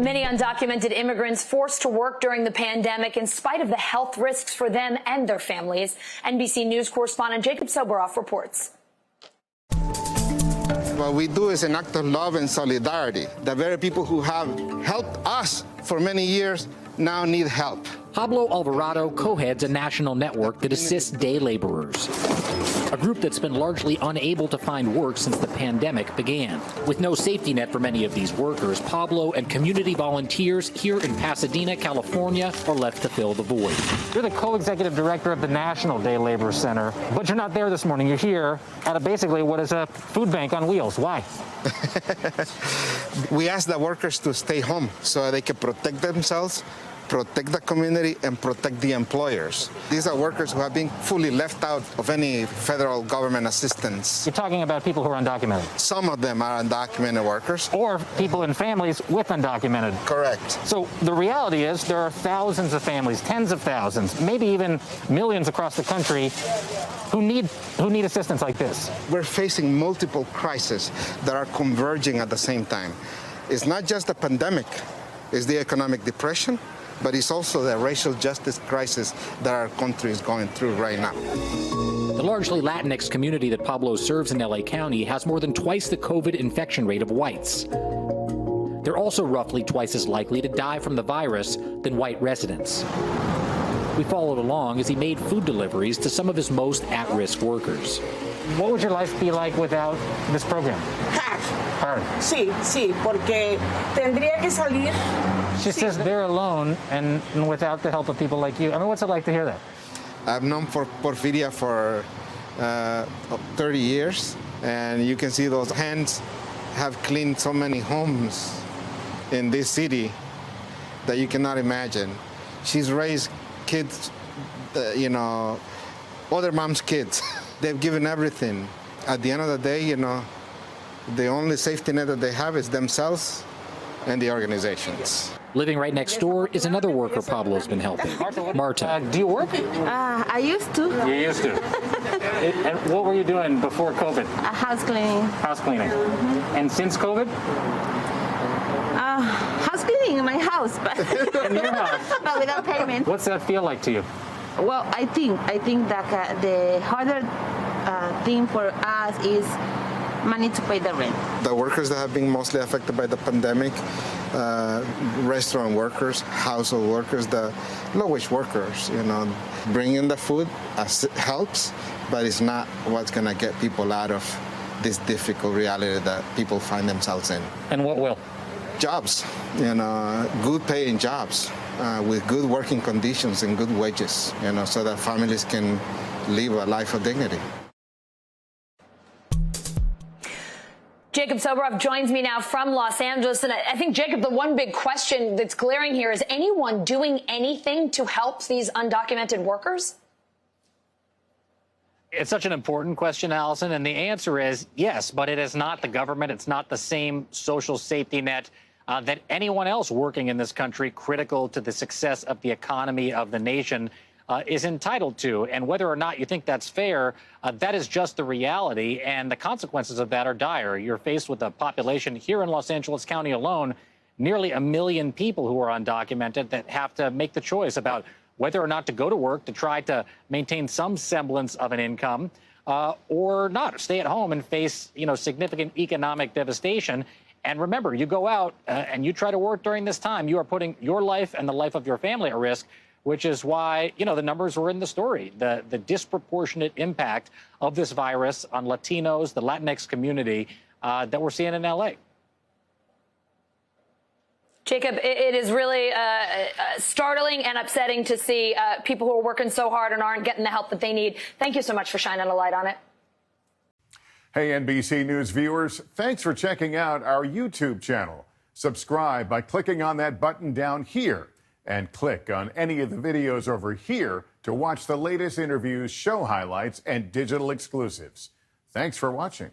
Many undocumented immigrants forced to work during the pandemic in spite of the health risks for them and their families. NBC News correspondent Jacob Soboroff reports. What we do is an act of love and solidarity. The very people who have helped us for many years now need help. Pablo Alvarado co-heads a national network that assists day laborers, a group that's been largely unable to find work since the pandemic began. With no safety net for many of these workers, Pablo and community volunteers here in Pasadena, California, are left to fill the void. You're the co-executive director of the National Day Labor Center, but you're not there this morning. You're here at basically what is a food bank on wheels. Why? We ask the workers to stay home so they can protect themselves, protect the community, and protect the employers. These are workers who have been fully left out of any federal government assistance. You're talking about people who are undocumented. Some of them are undocumented workers. Or people in families with undocumented. Correct. So the reality is there are thousands of families, tens of thousands, maybe even millions across the country who need assistance like this. We're facing multiple crises that are converging at the same time. It's not just the pandemic, it's the economic depression, but it's also the racial justice crisis that our country is going through right now. The largely Latinx community that Pablo serves in LA County has more than twice the COVID infection rate of whites. They're also roughly twice as likely to die from the virus than white residents. We followed along as he made food deliveries to some of his most at-risk workers. What would your life be like without this program? Hard. Sí, porque tendría que salir. She says they're alone and without the help of people like you. I mean, what's it like to hear that? I've known Porfiria for 30 years, and you can see those hands have cleaned so many homes in this city that you cannot imagine. She's raised kids, other moms' kids. They've given everything. At the end of the day, the only safety net that they have is themselves and the organizations. Living right next door is another worker Pablo's been helping, Marta. Do you work? I used to. You used to. And what were you doing before COVID? House cleaning. House cleaning. Mm-hmm. And since COVID? House cleaning in my house, but in your house, but without payment. What's that feel like to you? Well, I think that the harder thing for us is money to pay the rent. The workers that have been mostly affected by the pandemic, restaurant workers, household workers, the low-wage workers, bringing the food helps, but it's not what's going to get people out of this difficult reality that people find themselves in. And what will? Jobs, good paying jobs with good working conditions and good wages, so that families can live a life of dignity. Jacob Soboroff joins me now from Los Angeles. And I think, Jacob, the one big question that's glaring here is anyone doing anything to help these undocumented workers? It's such an important question, Allison, and the answer is yes, but it is not the government. It's not the same social safety net that anyone else working in this country critical to the success of the economy of the nation is entitled to. And whether or not you think that's fair, that is just the reality. And the consequences of that are dire. You're faced with a population here in Los Angeles County alone, nearly 1 million people who are undocumented that have to make the choice about whether or not to go to work to try to maintain some semblance of an income or not, stay at home and face, significant economic devastation. And remember, you go out and you try to work during this time, you are putting your life and the life of your family at risk, which is why, the numbers were in the story, the disproportionate impact of this virus on Latinos, the Latinx community that we're seeing in L.A. Jacob, it is really startling and upsetting to see people who are working so hard and aren't getting the help that they need. Thank you so much for shining a light on it. Hey, NBC News viewers, thanks for checking out our YouTube channel. Subscribe by clicking on that button down here and click on any of the videos over here to watch the latest interviews, show highlights, and digital exclusives. Thanks for watching.